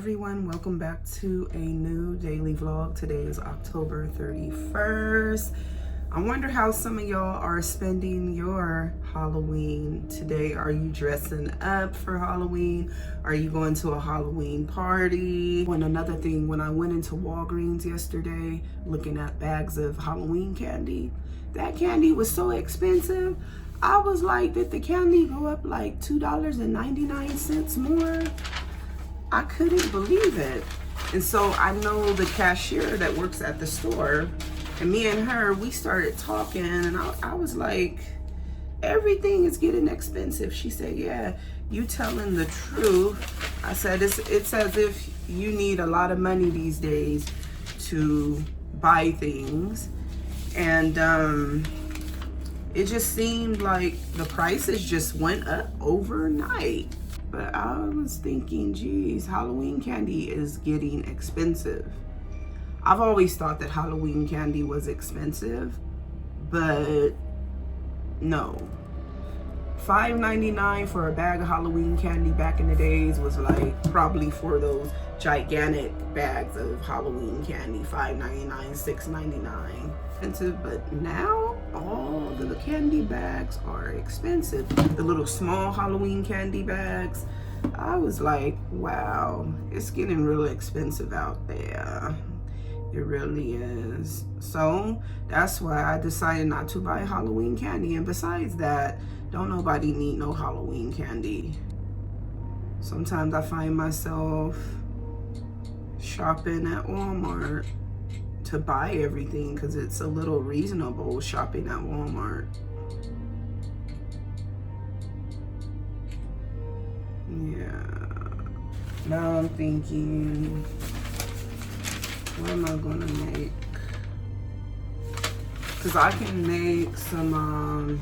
everyone, welcome back to a new daily vlog. Today is October 31st. I wonder how some of y'all are spending your Halloween today. Are you dressing up for Halloween? Are you going to a Halloween party? And another thing, when I went into Walgreens yesterday looking at bags of Halloween candy, that candy was so expensive. I was like, did the candy go up like $2.99 more? I couldn't believe it. And so I know the cashier that works at the store, and me and her, we started talking, and I was like, everything is getting expensive. She said, yeah, you telling the truth. I said, it's as if you need a lot of money these days to buy things. And it just seemed like the prices just went up overnight. But I was thinking, geez, Halloween candy is getting expensive. I've always thought that Halloween candy was expensive, but no. $5.99 for a bag of Halloween candy back in the days was like probably for those gigantic bags of Halloween candy, $5.99, $6.99. Expensive, but now all the candy bags are expensive. The little small Halloween candy bags, I was like, wow, it's getting really expensive out there. It really is. So that's why I decided not to buy Halloween candy. And besides that, don't nobody need no Halloween candy. Sometimes I find myself shopping at Walmart to buy everything because it's a little reasonable shopping at Walmart. Yeah. Now I'm thinking, what am I gonna make? Because I can make some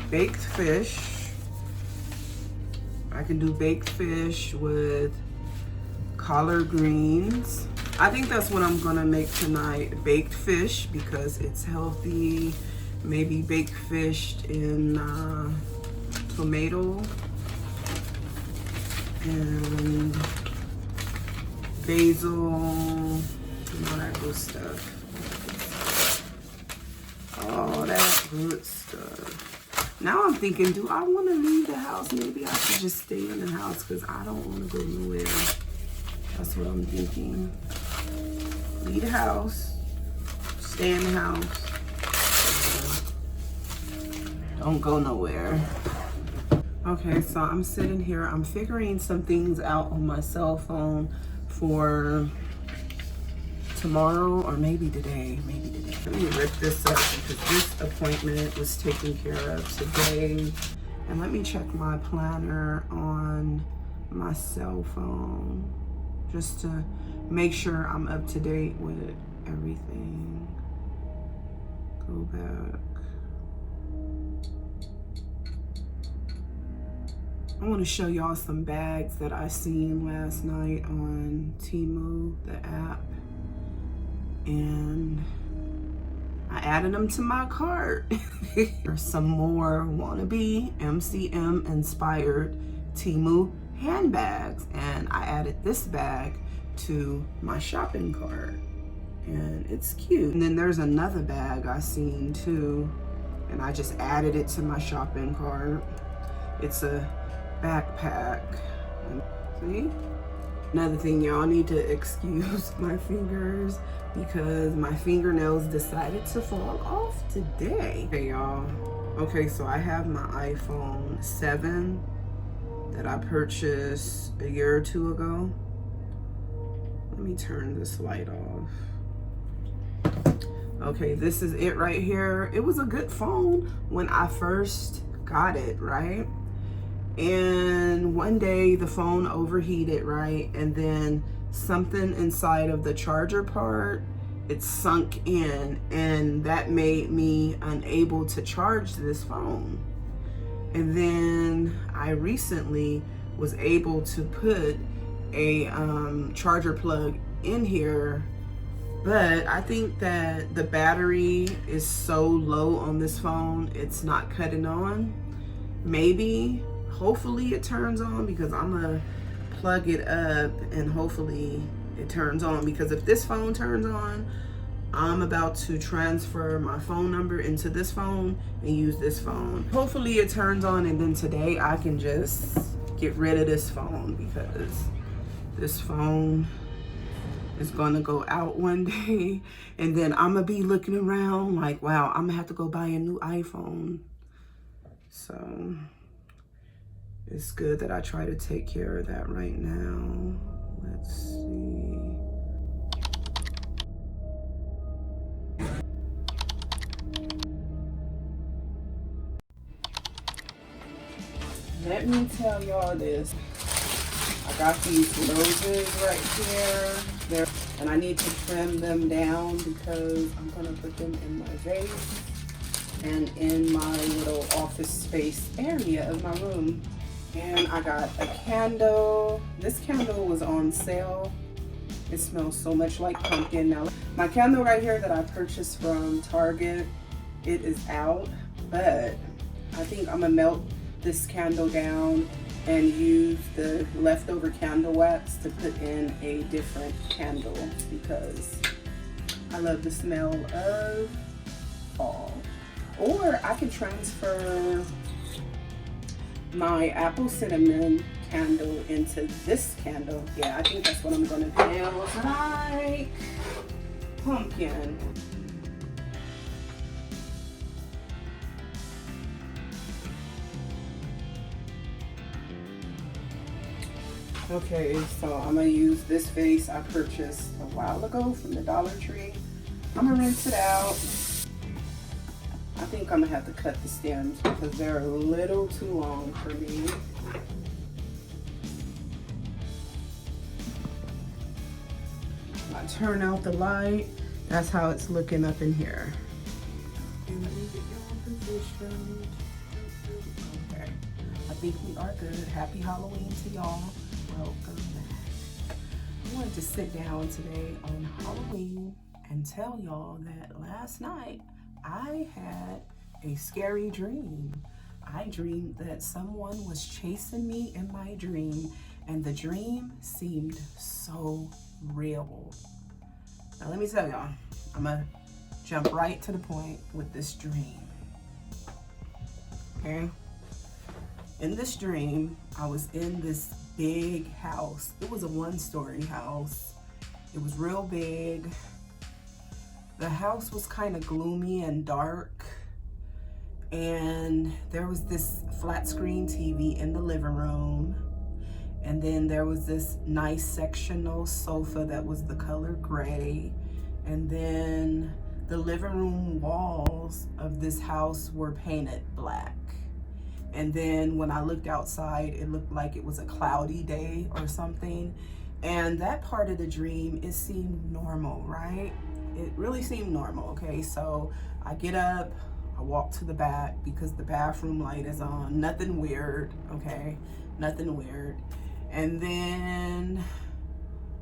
baked fish. I can do baked fish with collard greens. I think that's what I'm gonna make tonight, baked fish, because it's healthy. Maybe baked fish in tomato and basil and all that good stuff. All that good stuff. Now I'm thinking, do I want to leave the house? Maybe I should just stay in the house because I don't want to go nowhere. That's what I'm thinking. Leave the house, stay in the house, don't go nowhere. Okay, so I'm sitting here, I'm figuring some things out on my cell phone for tomorrow or maybe today, Let me rip this up because this appointment was taken care of today. And let me check my planner on my cell phone just to make sure I'm up to date with everything. Go back. I want to show y'all some bags that I seen last night on Temu, the app. And I added them to my cart. There's some more wannabe MCM inspired Temu handbags, and I added this bag to my shopping cart, and it's cute. And then there's another bag I seen too, and I just added it to my shopping cart. It's a backpack. See? Another thing, y'all need to excuse my fingers because my fingernails decided to fall off today. Okay, y'all. Okay, so I have my iPhone 7 that I purchased a year or two ago. Let me turn this light off. Okay, this is it right here. It was a good phone when I first got it, right? And one day the phone overheated, right? And then something inside of the charger part, it sunk in, and that made me unable to charge this phone. And then I recently was able to put a charger plug in here, but I think that the battery is so low on this phone, it's not cutting on. Maybe, hopefully it turns on because I'm a plug it up and hopefully it turns on, because if this phone turns on, I'm about to transfer my phone number into this phone and use this phone. Hopefully it turns on, and then today I can just get rid of this phone, because this phone is gonna go out one day, and then I'm gonna be looking around like, wow, I'm gonna have to go buy a new iPhone. So it's good that I try to take care of that right now. Let's see. Let me tell y'all this. I got these roses right here. And I need to trim them down because I'm gonna put them in my vase and in my little office space area of my room. And I got a candle. This candle was on sale. It smells so much like pumpkin. Now, my candle right here that I purchased from Target, it is out, but I think I'm gonna melt this candle down and use the leftover candle wax to put in a different candle, because I love the smell of fall. Or I can transfer my apple cinnamon candle into this candle. Yeah, I think that's what I'm gonna do. Smells like pumpkin. Okay, so I'm gonna use this vase I purchased a while ago from the Dollar Tree. I'm gonna rinse it out. I think I'm gonna have to cut the stems because they're a little too long for me. I turn out the light. That's how it's looking up in here. And let me get y'all positioned. Okay, I think we are good. Happy Halloween to y'all. Welcome back. I wanted to sit down today on Halloween and tell y'all that last night I had a scary dream. I dreamed that someone was chasing me in my dream, and the dream seemed so real. Now let me tell y'all, I'm gonna jump right to the point with this dream. Okay? In this dream, I was in this big house. It was a one-story house. It was real big. The house was kind of gloomy and dark, and there was this flat screen TV in the living room, and then there was this nice sectional sofa that was the color gray, and then the living room walls of this house were painted black. And then when I looked outside, it looked like it was a cloudy day or something. And that part of the dream, it seemed normal, right? It really seemed normal, okay? So I get up, I walk to the back because the bathroom light is on. Nothing weird, okay? Nothing weird. And then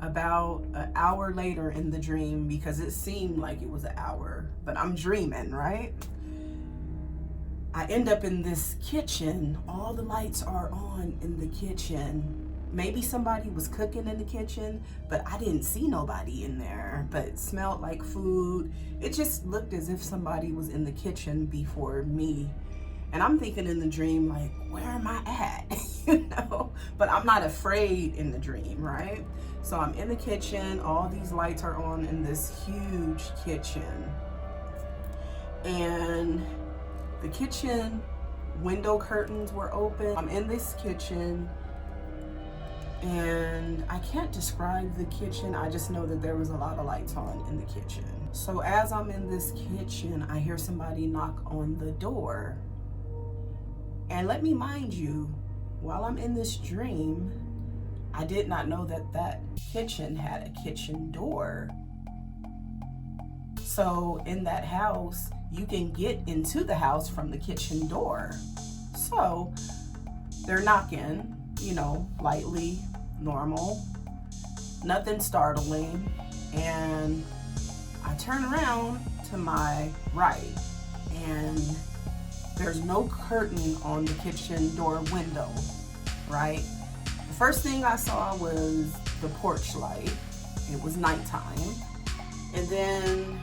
about an hour later in the dream, because it seemed like it was an hour, but I'm dreaming, right? I end up in this kitchen. All the lights are on in the kitchen. Maybe somebody was cooking in the kitchen, but I didn't see nobody in there, but it smelled like food. It just looked as if somebody was in the kitchen before me. And I'm thinking in the dream, like, where am I at? You know, but I'm not afraid in the dream, right? So I'm in the kitchen, all these lights are on in this huge kitchen. And the kitchen window curtains were open. I'm in this kitchen, and I can't describe the kitchen. I just know that there was a lot of lights on in the kitchen. So as I'm in this kitchen, I hear somebody knock on the door. And let me mind you, while I'm in this dream, I did not know that that kitchen had a kitchen door. So in that house, you can get into the house from the kitchen door. So they're knocking, you know, lightly, normal, nothing startling. And I turn around to my right, and there's no curtain on the kitchen door window, right? The first thing I saw was the porch light. It was nighttime. And then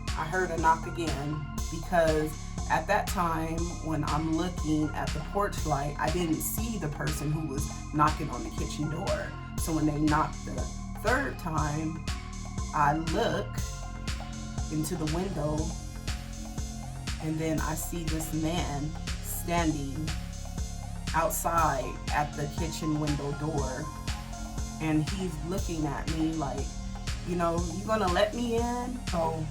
I heard a knock again, because at that time when I'm looking at the porch light, I didn't see the person who was knocking on the kitchen door. So when they knocked the third time, I look into the window, and then I see this man standing outside at the kitchen window door, and he's looking at me like, you gonna let me in? So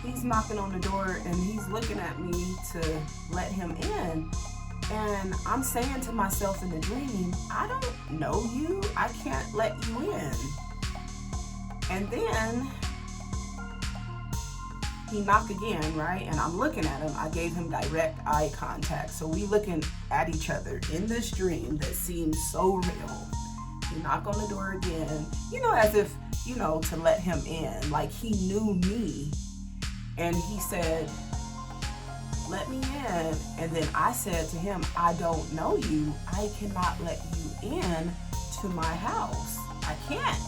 he's knocking on the door and he's looking at me to let him in. And I'm saying to myself in the dream, I don't know you. I can't let you in. And then he knocked again, right? And I'm looking at him. I gave him direct eye contact. So we looking at each other in this dream that seems so real. He knocked on the door again, as if, to let him in, like he knew me. And he said, let me in. And then I said to him, I don't know you. I cannot let you in to my house. I can't.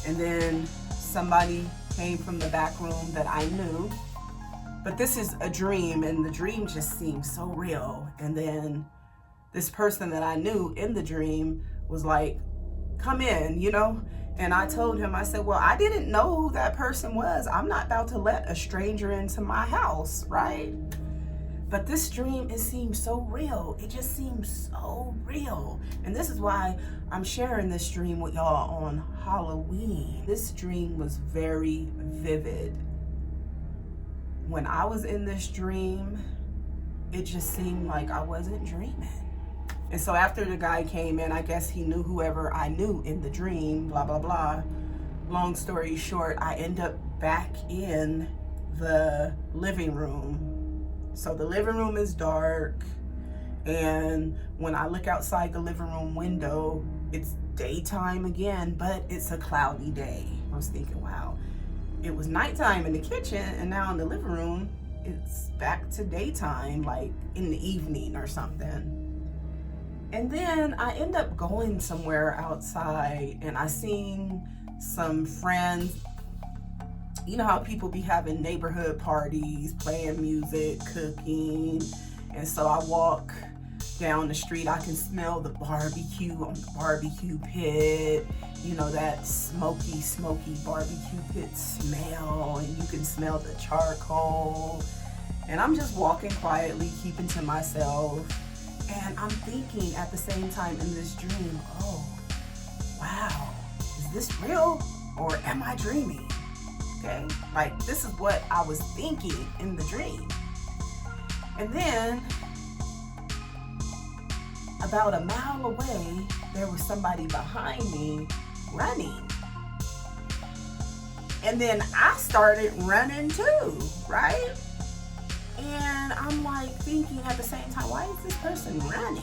And then somebody came from the back room that I knew. But this is a dream, and the dream just seemed so real. And then this person that I knew in the dream was like, come in, And I told him, I said, well, I didn't know who that person was. I'm not about to let a stranger into my house, right? But this dream, it seems so real. It just seems so real. And this is why I'm sharing this dream with y'all on Halloween. This dream was very vivid. When I was in this dream, it just seemed like I wasn't dreaming. And so after the guy came in, I guess he knew whoever I knew in the dream, blah, blah, blah. Long story short, I end up back in the living room. So the living room is dark. And when I look outside the living room window, it's daytime again, but it's a cloudy day. I was thinking, wow, it was nighttime in the kitchen, and now in the living room, it's back to daytime, like in the evening or something. And then I end up going somewhere outside, and I seen some friends. You know how people be having neighborhood parties, playing music, cooking. And so I walk down the street, I can smell the barbecue on the barbecue pit. That smoky barbecue pit smell, and you can smell the charcoal. And I'm just walking quietly, keeping to myself. And I'm thinking at the same time in this dream, oh, wow, is this real or am I dreaming? Okay, like this is what I was thinking in the dream. And then about a mile away, there was somebody behind me running. And then I started running too, right? And I'm like thinking at the same time, why is this person running?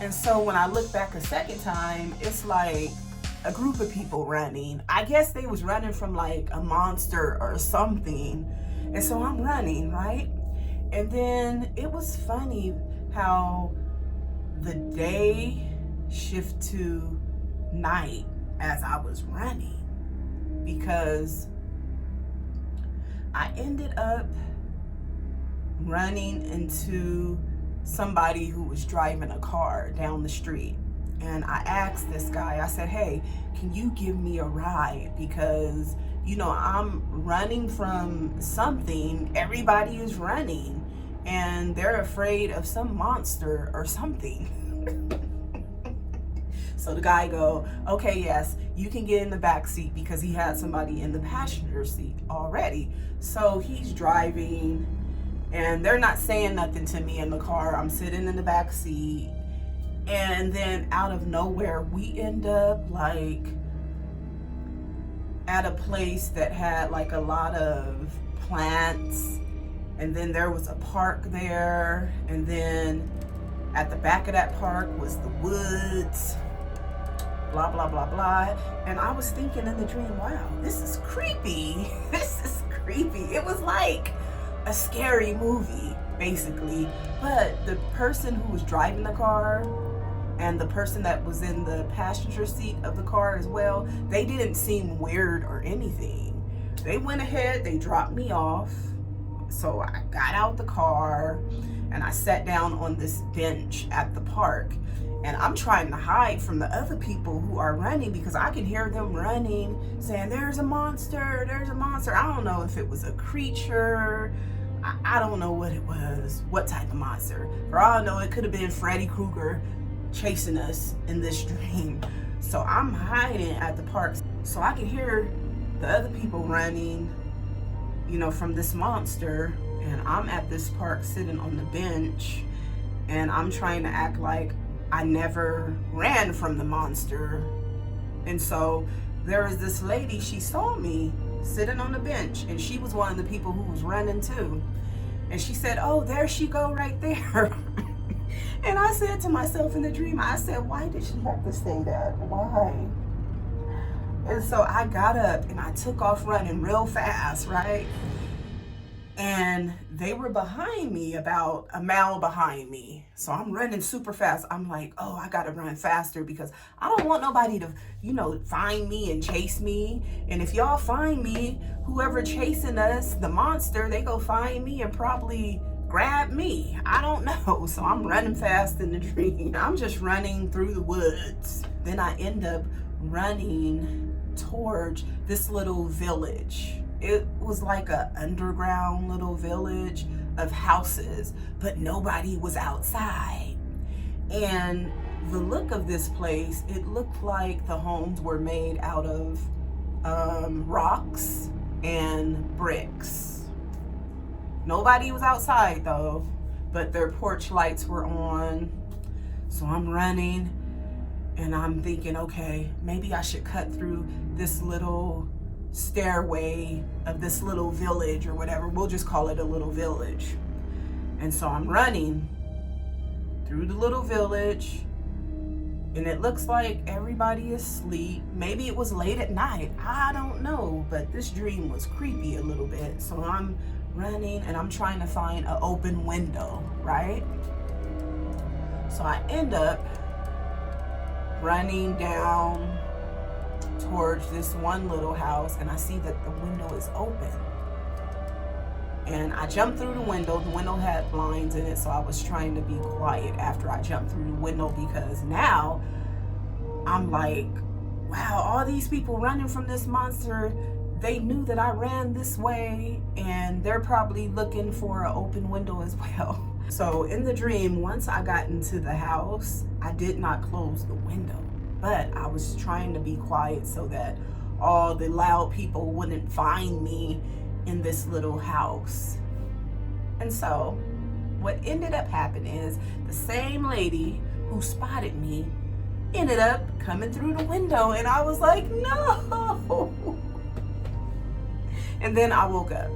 And so when I look back a second time, it's like a group of people running. I guess they was running from like a monster or something. And so I'm running, right? And then it was funny how the day shift to night as I was running, because I ended up running into somebody who was driving a car down the street. And I asked this guy, I said, hey, can you give me a ride? Because, I'm running from something. Everybody is running, and they're afraid of some monster or something. So the guy go, okay, yes, you can get in the back seat, because he had somebody in the passenger seat already. So he's driving, and they're not saying nothing to me in the car. I'm sitting in the back seat. And then out of nowhere, we end up like at a place that had like a lot of plants. And then there was a park there. And then at the back of that park was the woods, blah, blah, blah, blah. And I was thinking in the dream, wow, this is creepy. This is creepy. It was like a scary movie. basically. But the person who was driving the car and the person that was in the passenger seat of the car as well, they didn't seem weird or anything. They went ahead, they dropped me off. So I got out the car and I sat down on this bench at the park. And I'm trying to hide from the other people who are running because I can hear them running, saying, there's a monster, there's a monster. I don't know if it was a creature. I don't know what it was, what type of monster. For all I know, it could have been Freddy Krueger chasing us in this dream. So I'm hiding at the park so I can hear the other people running, you know, from this monster. And I'm at this park sitting on the bench and I'm trying to act like I never ran from the monster. And so there was this lady, she saw me sitting on the bench and she was one of the people who was running too. And she said, oh, there she go right there. And I said to myself in the dream, I said, why did she have to say that? Why? And so I got up and I took off running real fast, right? And they were behind me, about a mile behind me. So I'm running super fast. I'm like, oh, I gotta run faster because I don't want nobody to, you know, find me and chase me. And if y'all find me, whoever chasing us, the monster, they go find me and probably grab me. I don't know. So I'm running fast in the dream. I'm just running through the woods. Then I end up running towards this little village. It was like an underground little village of houses, but nobody was outside. And the look of this place, it looked like the homes were made out of rocks and bricks. Nobody was outside though, but their porch lights were on. So I'm running and I'm thinking, okay, maybe I should cut through this little stairway of this little village or whatever. We'll just call it a little village. And so I'm running through the little village and it looks like everybody is asleep. Maybe it was late at night. I don't know, but this dream was creepy a little bit. So I'm running and I'm trying to find an open window, right? So I end up running down towards this one little house and I see that the window is open. And I jumped through the window. The window had blinds in it, so I was trying to be quiet after I jumped through the window because now I'm like, wow, all these people running from this monster, they knew that I ran this way and they're probably looking for an open window as well. So in the dream, once I got into the house, I did not close the window, but I was trying to be quiet so that all the loud people wouldn't find me in this little house. And so what ended up happening is the same lady who spotted me ended up coming through the window and I was like, no. And then I woke up.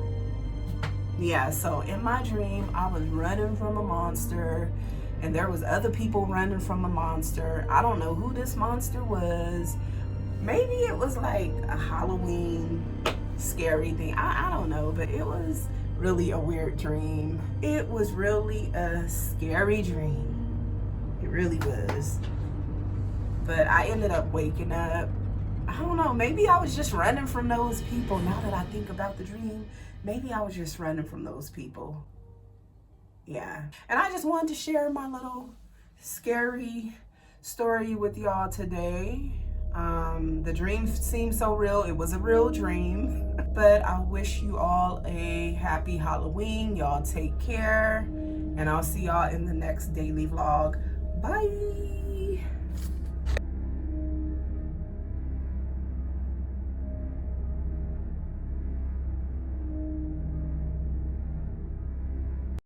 Yeah, so in my dream, I was running from a monster and there was other people running from a monster. I don't know who this monster was. Maybe it was like a Halloween scary thing. I don't know, but it was really a weird dream. It was really a scary dream. It really was. But I ended up waking up. I don't know, maybe I was just running from those people. Now that I think about the dream, maybe I was just running from those people. Yeah. And I just wanted to share my little scary story with y'all today. The dream seemed so real. It was a real dream. But I wish you all a happy Halloween. Y'all take care. And I'll see y'all in the next daily vlog. Bye.